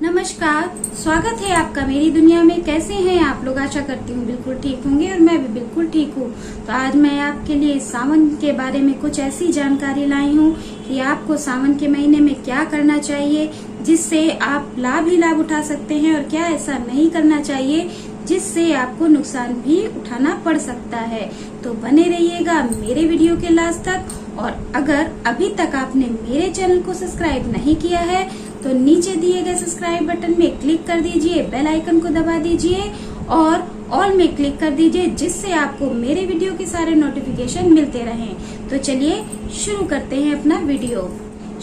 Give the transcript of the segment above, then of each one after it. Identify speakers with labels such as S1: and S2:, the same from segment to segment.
S1: नमस्कार, स्वागत है आपका मेरी दुनिया में। कैसे हैं आप लोग? आशा करती हूँ बिल्कुल ठीक होंगे और मैं भी बिल्कुल ठीक हूँ। तो आज मैं आपके लिए सावन के बारे में कुछ ऐसी जानकारी लाई हूँ कि आपको सावन के महीने में क्या करना चाहिए जिससे आप लाभ ही लाभ उठा सकते हैं, और क्या ऐसा नहीं करना चाहिए जिससे आपको नुकसान भी उठाना पड़ सकता है। तो बने रहिएगा मेरे वीडियो के लास्ट तक। और अगर अभी तक आपने मेरे चैनल को सब्सक्राइब नहीं किया है तो नीचे दिए गए सब्सक्राइब बटन में क्लिक कर दीजिए, बेल आइकन को दबा दीजिए और ऑल में क्लिक कर दीजिए, जिससे आपको मेरे वीडियो के सारे नोटिफिकेशन मिलते रहें। तो चलिए शुरू करते हैं अपना वीडियो।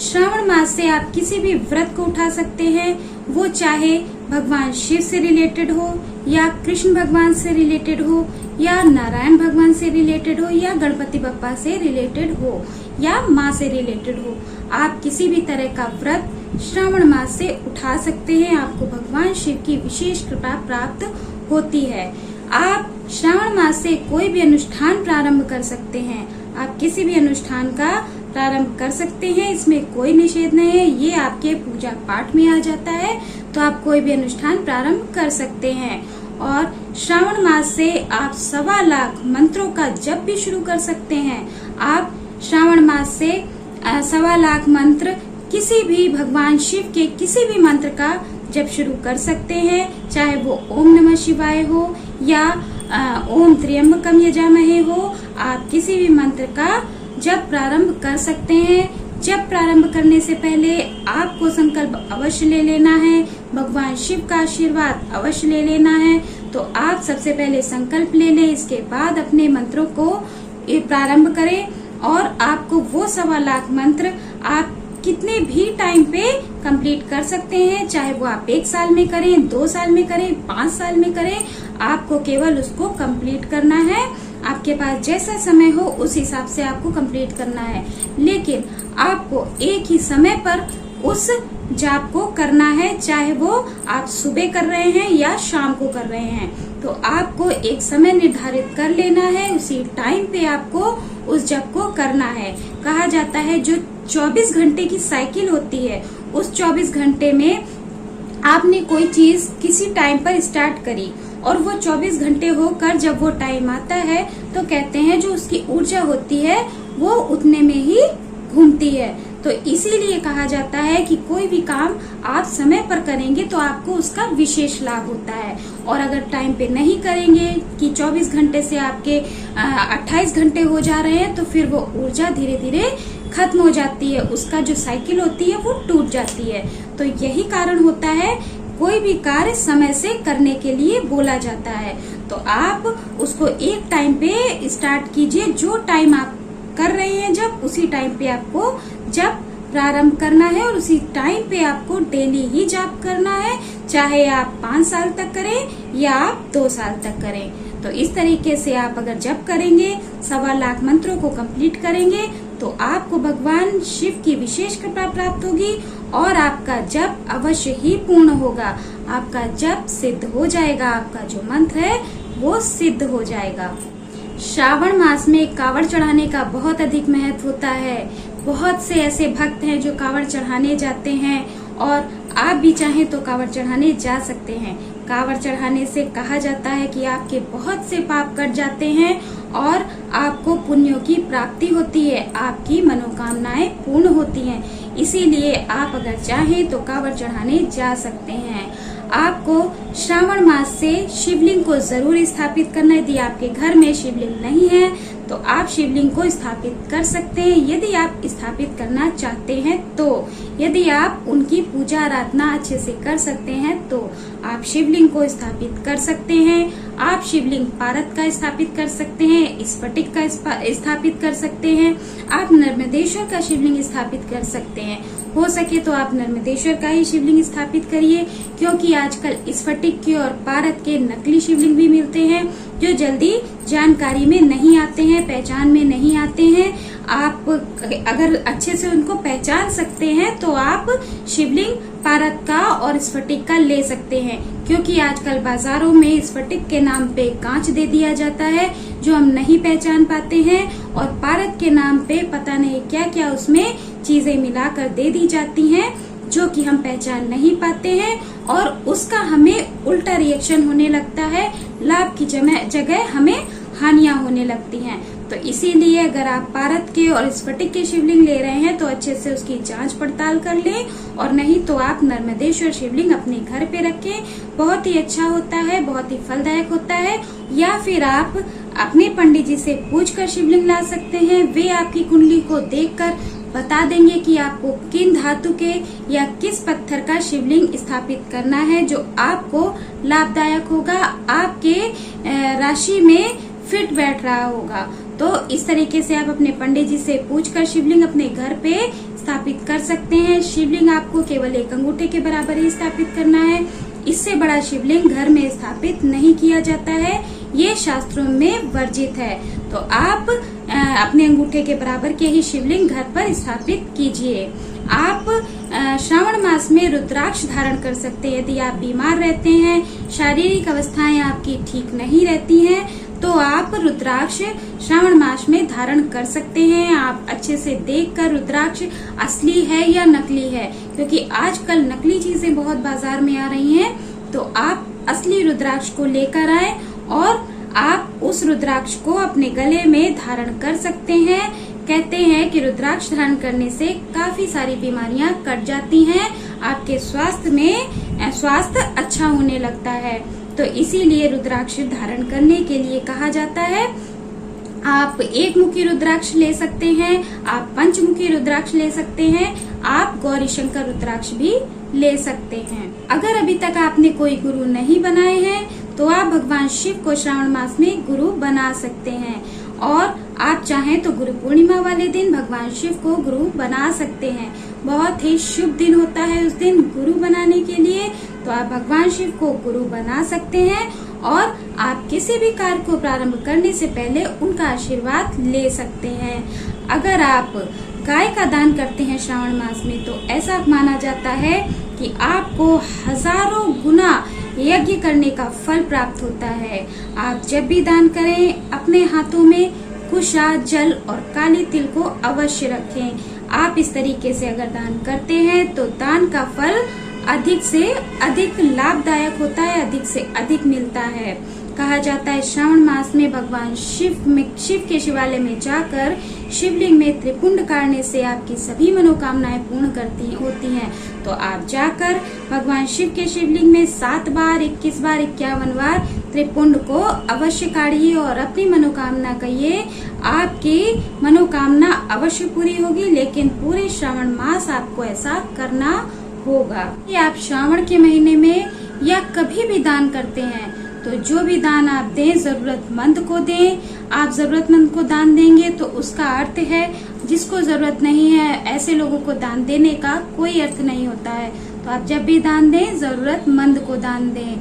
S1: श्रावण मास से आप किसी भी व्रत को उठा सकते हैं, वो चाहे भगवान शिव से रिलेटेड हो या कृष्ण भगवान से रिलेटेड हो या नारायण भगवान से रिलेटेड हो या गणपति बप्पा से रिलेटेड हो या माँ से रिलेटेड हो। आप किसी भी तरह का व्रत श्रावण मास से उठा सकते हैं। आपको भगवान शिव की विशेष कृपा प्राप्त होती है। आप श्रावण मास से कोई भी अनुष्ठान प्रारंभ कर सकते हैं। आप किसी भी अनुष्ठान का प्रारंभ कर सकते हैं, इसमें कोई निषेध नहीं है। ये आपके पूजा पाठ में आ जाता है, तो आप कोई भी अनुष्ठान प्रारंभ कर सकते हैं। और श्रावण मास से आप 1.25 लाख मंत्रों का जप भी शुरू कर सकते हैं। आप श्रावण मास से 1.25 लाख मंत्र किसी भी भगवान शिव के किसी भी मंत्र का जप शुरू कर सकते हैं, चाहे वो ओम नमः शिवाय हो या ओम त्र्यंबकम यजामहे हो। आप किसी भी मंत्र का जप प्रारंभ कर सकते हैं। जप प्रारंभ करने से पहले आपको संकल्प अवश्य ले लेना है, भगवान शिव का आशीर्वाद अवश्य ले लेना है। तो आप सबसे पहले संकल्प ले लें, इसके बाद अपने मंत्रों को प्रारंभ करें। और आपको वो 1.25 लाख मंत्र आप कितने भी टाइम पे कंप्लीट कर सकते हैं, चाहे वो आप 1 साल में करें, 2 साल में करें, 5 साल में करें। आपको केवल उसको कंप्लीट करना है। आपके पास जैसा समय हो उस हिसाब से आपको कंप्लीट करना है, लेकिन आपको एक ही समय पर उस जाप को करना है, चाहे वो आप सुबह कर रहे हैं या शाम को कर रहे हैं। तो आपको एक समय निर्धारित कर लेना है, उसी टाइम पे आपको उस जप को करना है। कहा जाता है जो 24 घंटे की साइकिल होती है, उस 24 घंटे में आपने कोई चीज किसी टाइम पर स्टार्ट करी और वो 24 घंटे होकर जब वो टाइम आता है तो कहते हैं जो उसकी ऊर्जा होती है वो उतने में ही घूमती है। तो इसीलिए कहा जाता है कि कोई भी काम आप समय पर करेंगे तो आपको उसका विशेष लाभ होता है। और अगर टाइम पे नहीं करेंगे कि 24 घंटे से आपके 28 घंटे हो जा रहे हैं, तो फिर वो ऊर्जा धीरे धीरे खत्म हो जाती है, उसका जो साइकिल होती है वो टूट जाती है। तो यही कारण होता है कोई भी कार्य समय से करने के लिए बोला जाता है। तो आप उसको एक टाइम पे स्टार्ट कीजिए, जो टाइम आप कर रहे हैं जब उसी टाइम पे आपको जप प्रारंभ करना है और उसी टाइम पे आपको डेली ही जप करना है, चाहे आप 5 साल तक करें या आप 2 साल तक करें। तो इस तरीके से आप अगर जप करेंगे, 1.25 लाख मंत्रों को कंप्लीट करेंगे, तो आपको भगवान शिव की विशेष कृपा प्राप्त होगी और आपका जप अवश्य ही पूर्ण होगा। आपका जप सिद्ध हो जाएगा, आपका जो मंत्र है वो सिद्ध हो जाएगा। श्रावण मास में कावड़ चढ़ाने का बहुत अधिक महत्व होता है। बहुत से ऐसे भक्त हैं जो कावड़ चढ़ाने जाते हैं, और आप भी चाहें तो कावड़ चढ़ाने जा सकते हैं। कावड़ चढ़ाने से कहा जाता है कि आपके बहुत से पाप कट जाते हैं और आपको पुण्यों की प्राप्ति होती है, आपकी मनोकामनाएं पूर्ण होती हैं। इसीलिए आप अगर चाहें तो कावड़ चढ़ाने जा सकते हैं। आपको श्रावण मास से शिवलिंग को जरूर स्थापित करना है। यदि आपके घर में शिवलिंग नहीं है तो आप शिवलिंग को स्थापित कर सकते हैं, यदि आप स्थापित करना चाहते हैं तो। यदि आप उनकी पूजा आराधना अच्छे से कर सकते हैं तो आप शिवलिंग को स्थापित कर सकते हैं। आप शिवलिंग पारद का स्थापित कर सकते हैं, स्फटिक का स्थापित कर सकते हैं, आप नर्मदेश्वर का शिवलिंग स्थापित कर सकते हैं। हो सके तो आप नर्मदेश्वर का ही शिवलिंग स्थापित करिए, क्योंकि आजकल स्फटिक के और पारद के नकली शिवलिंग भी मिलते हैं जो जल्दी जानकारी में नहीं आते हैं, पहचान में नहीं आते हैं। आप अगर अच्छे से उनको पहचान सकते हैं तो आप शिवलिंग पारद का और स्फटिक का ले सकते हैं, क्योंकि आजकल बाजारों में स्फटिक के नाम पे कांच दे दिया जाता है जो हम नहीं पहचान पाते हैं, और पारद के नाम पे पता नहीं क्या क्या उसमें चीजें मिलाकर दे दी जाती हैं जो कि हम पहचान नहीं पाते हैं और उसका हमें उल्टा रिएक्शन होने लगता है, लाभ की जगह हमें हानियां होने लगती हैं। तो इसीलिए अगर आप पारद के और स्फटिक के शिवलिंग ले रहे हैं तो अच्छे से उसकी जांच पड़ताल कर लें, और नहीं तो आप नर्मदेश्वर शिवलिंग अपने घर पे रखें। बहुत ही अच्छा होता है, बहुत ही फलदायक होता है। या फिर आप अपने पंडित जी से पूछकर शिवलिंग ला सकते हैं। वे आपकी कुंडली को देखकर बता देंगे कि आपको किन धातु के या किस पत्थर का शिवलिंग स्थापित करना है जो आपको लाभदायक होगा, आपके राशि में फिट बैठ रहा होगा। तो इस तरीके से आप अपने पंडित जी से पूछकर शिवलिंग अपने घर पे स्थापित कर सकते हैं। शिवलिंग आपको केवल 1 अंगूठे के बराबर ही स्थापित करना है। इससे बड़ा शिवलिंग घर में स्थापित नहीं किया जाता है, ये शास्त्रों में वर्जित है। तो आप अपने अंगूठे के बराबर के ही शिवलिंग घर पर स्थापित कीजिए। आप श्रावण मास में रुद्राक्ष धारण कर सकते हैं। यदि आप बीमार रहते हैं, शारीरिक अवस्थाएं आपकी ठीक नहीं रहती हैं, तो आप रुद्राक्ष श्रावण मास में धारण कर सकते हैं। आप अच्छे से देखकर रुद्राक्ष असली है या नकली है, क्योंकि आजकल नकली चीजें बहुत बाजार में आ रही हैं। तो आप असली रुद्राक्ष को लेकर आए और आप उस रुद्राक्ष को अपने गले में धारण कर सकते हैं। कहते हैं कि रुद्राक्ष धारण करने से काफी सारी बीमारियां कट जाती हैं, आपके स्वास्थ्य अच्छा होने लगता है। तो इसीलिए रुद्राक्ष धारण करने के लिए कहा जाता है। आप 1 मुखी रुद्राक्ष ले सकते हैं, आप पंचमुखी रुद्राक्ष ले सकते हैं, आप गौरी शंकर रुद्राक्ष भी ले सकते हैं। अगर अभी तक आपने कोई गुरु नहीं बनाए हैं तो आप भगवान शिव को श्रावण मास में गुरु बना सकते हैं, और आप चाहें तो गुरु पूर्णिमा वाले दिन भगवान शिव को गुरु बना सकते हैं। बहुत ही शुभ दिन होता है उस दिन गुरु बनाने के लिए। तो आप भगवान शिव को गुरु बना सकते हैं और आप किसी भी कार्य को प्रारंभ करने से पहले उनका आशीर्वाद ले सकते हैं। अगर आप गाय का दान करते हैं श्रावण मास में तो ऐसा माना जाता है कि आपको हजारों गुना यज्ञ करने का फल प्राप्त होता है। आप जब भी दान करें अपने हाथों में कुशा, जल और काली तिल को अवश्य रखें। आप इस तरीके से अगर दान करते हैं तो दान का फल अधिक से अधिक लाभदायक होता है, अधिक से अधिक मिलता है। कहा जाता है श्रावण मास में भगवान शिव के शिवालय में जाकर शिवलिंग में त्रिपुंड गाड़ने से आपकी सभी मनोकामनाएं पूर्ण होती हैं। तो आप जाकर भगवान शिव के शिवलिंग में 7 बार, 21 बार, 51 बार त्रिपुंड को अवश्य काढ़िए और अपनी मनोकामना कहिए। आपकी मनोकामना अवश्य पूरी होगी, लेकिन पूरे श्रावण मास आपको ऐसा करना होगा। कि आप श्रावण के महीने में या कभी भी दान करते हैं तो जो भी दान आप दें जरूरतमंद को दें। आप जरूरतमंद को दान देंगे तो उसका अर्थ है जिसको जरूरत नहीं है ऐसे लोगों को दान देने का कोई अर्थ नहीं होता है। तो आप जब भी दान दें जरूरतमंद को दान दें।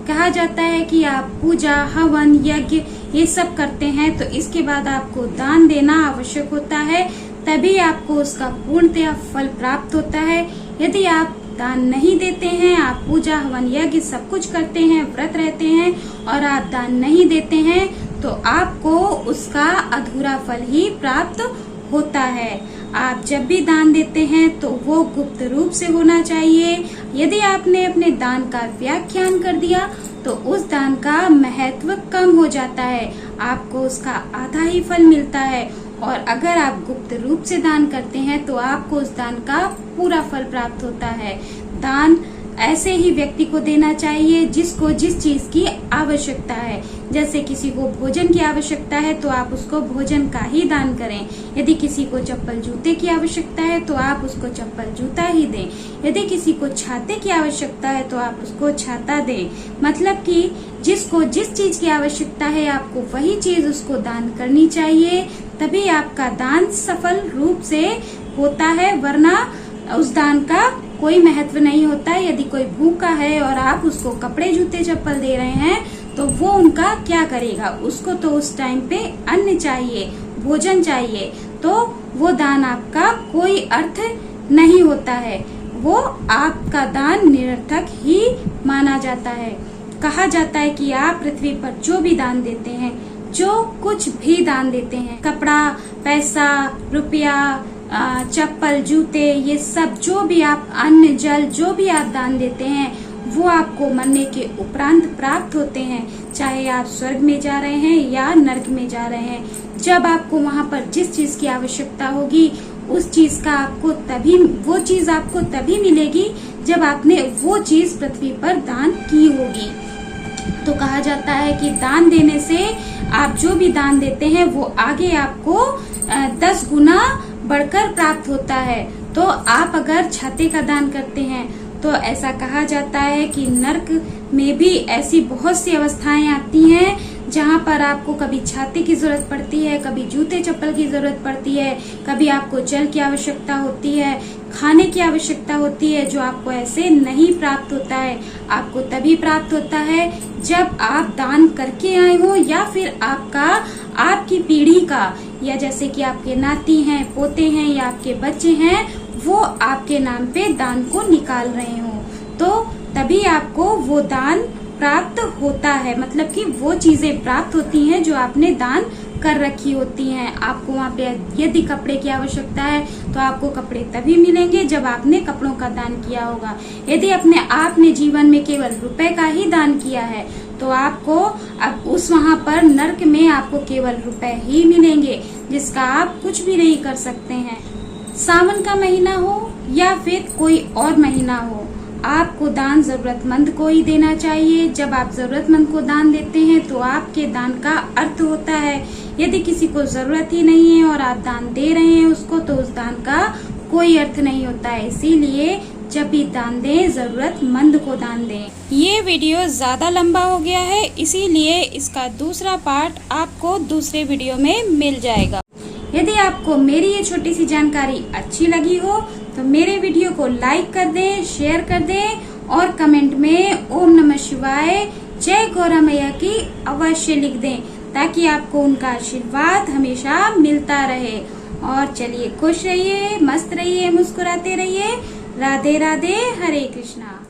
S1: कहा जाता है कि आप पूजा, हवन, यज्ञ ये सब करते हैं तो इसके बाद आपको दान देना आवश्यक होता है, तभी आपको उसका पूर्णतया फल प्राप्त होता है। यदि आप दान नहीं देते हैं, आप पूजा, हवन, यज्ञ सब कुछ करते हैं, व्रत रहते हैं और आप दान नहीं देते हैं तो आपको उसका अधूरा फल ही प्राप्त होता है। आप जब भी दान देते हैं तो वो गुप्त रूप से होना चाहिए। यदि आपने अपने दान का व्याख्यान कर दिया तो उस दान का महत्व कम हो जाता है, आपको उसका आधा ही फल मिलता है। और अगर आप गुप्त रूप से दान करते हैं तो आपको उस दान का पूरा फल प्राप्त होता है। दान ऐसे ही व्यक्ति को देना चाहिए जिसको जिस चीज की आवश्यकता है। जैसे किसी को भोजन की आवश्यकता है तो आप उसको भोजन का ही दान करें। यदि किसी को चप्पल जूते की आवश्यकता है तो आप उसको चप्पल जूता ही दें। यदि किसी को छाते की आवश्यकता है तो आप उसको छाता दें। मतलब कि जिसको जिस चीज की आवश्यकता है आपको वही चीज उसको दान करनी चाहिए, तभी आपका दान सफल रूप से होता है, वरना उस दान का कोई महत्व नहीं होता है। यदि कोई भूखा है और आप उसको कपड़े, जूते, चप्पल दे रहे हैं तो वो उनका क्या करेगा, उसको तो उस टाइम पे अन्न चाहिए, भोजन चाहिए, तो वो दान आपका कोई अर्थ नहीं होता है, वो आपका दान निरर्थक ही माना जाता है। कहा जाता है कि आप पृथ्वी पर जो भी दान देते हैं, जो कुछ भी दान देते हैं, कपड़ा, पैसा, रुपया, चप्पल, जूते, ये सब जो भी आप अन्न, जल जो भी आप दान देते हैं वो आपको मरने के उपरांत प्राप्त होते हैं। चाहे आप स्वर्ग में जा रहे हैं या नरक में जा रहे हैं, जब आपको वहाँ पर जिस चीज की आवश्यकता होगी उस चीज का वो चीज आपको तभी मिलेगी जब आपने वो चीज पृथ्वी पर दान की होगी। तो कहा जाता है कि दान देने से आप जो भी दान देते हैं वो आगे आपको 10 गुना बढ़कर प्राप्त होता है। तो आप अगर छाते का दान करते हैं तो ऐसा कहा जाता है कि नरक में भी ऐसी बहुत सी अवस्थाएं आती हैं जहां पर आपको कभी छाते की जरूरत पड़ती है, कभी जूते चप्पल की जरूरत पड़ती है, कभी आपको जल की आवश्यकता होती है, खाने की आवश्यकता होती है, जो आपको ऐसे नहीं प्राप्त होता है। आपको तभी प्राप्त होता है जब आप दान करके आए हो या फिर आपकी पीढ़ी का, या जैसे कि आपके नाती हैं, पोते हैं या आपके बच्चे हैं, वो आपके नाम पे दान को निकाल रहे हो, तो तभी आपको वो दान प्राप्त होता है। मतलब कि वो चीजें प्राप्त होती हैं जो आपने दान कर रखी होती हैं। आपको वहाँ पे यदि कपड़े की आवश्यकता है तो आपको कपड़े तभी मिलेंगे जब आपने कपड़ों का दान किया होगा। यदि आपने जीवन में केवल रुपए का ही दान किया है तो आपको अब वहाँ पर नरक में आपको केवल रुपए ही मिलेंगे, जिसका आप कुछ भी नहीं कर सकते हैं। सावन का महीना हो या फिर कोई और महीना हो, आपको दान जरूरतमंद को ही देना चाहिए। जब आप जरूरतमंद को दान देते हैं तो आपके दान का अर्थ होता है। यदि किसी को जरूरत ही नहीं है और आप दान दे रहे हैं उसको, तो उस दान का कोई अर्थ नहीं होता है। इसीलिए जब भी दान दें, जरूरतमंद को दान दें। ये वीडियो ज्यादा लंबा हो गया है, इसीलिए इसका दूसरा पार्ट आपको दूसरे वीडियो में मिल जाएगा। यदि आपको मेरी ये छोटी सी जानकारी अच्छी लगी हो तो मेरे वीडियो को लाइक कर दें, शेयर कर दें और कमेंट में ओम नमः शिवाय, जय गौरा मैया की अवश्य लिख दें, ताकि आपको उनका आशीर्वाद हमेशा मिलता रहे। और चलिए, खुश रहिए, मस्त रहिए, मुस्कुराते रहिए। राधे राधे, हरे कृष्णा।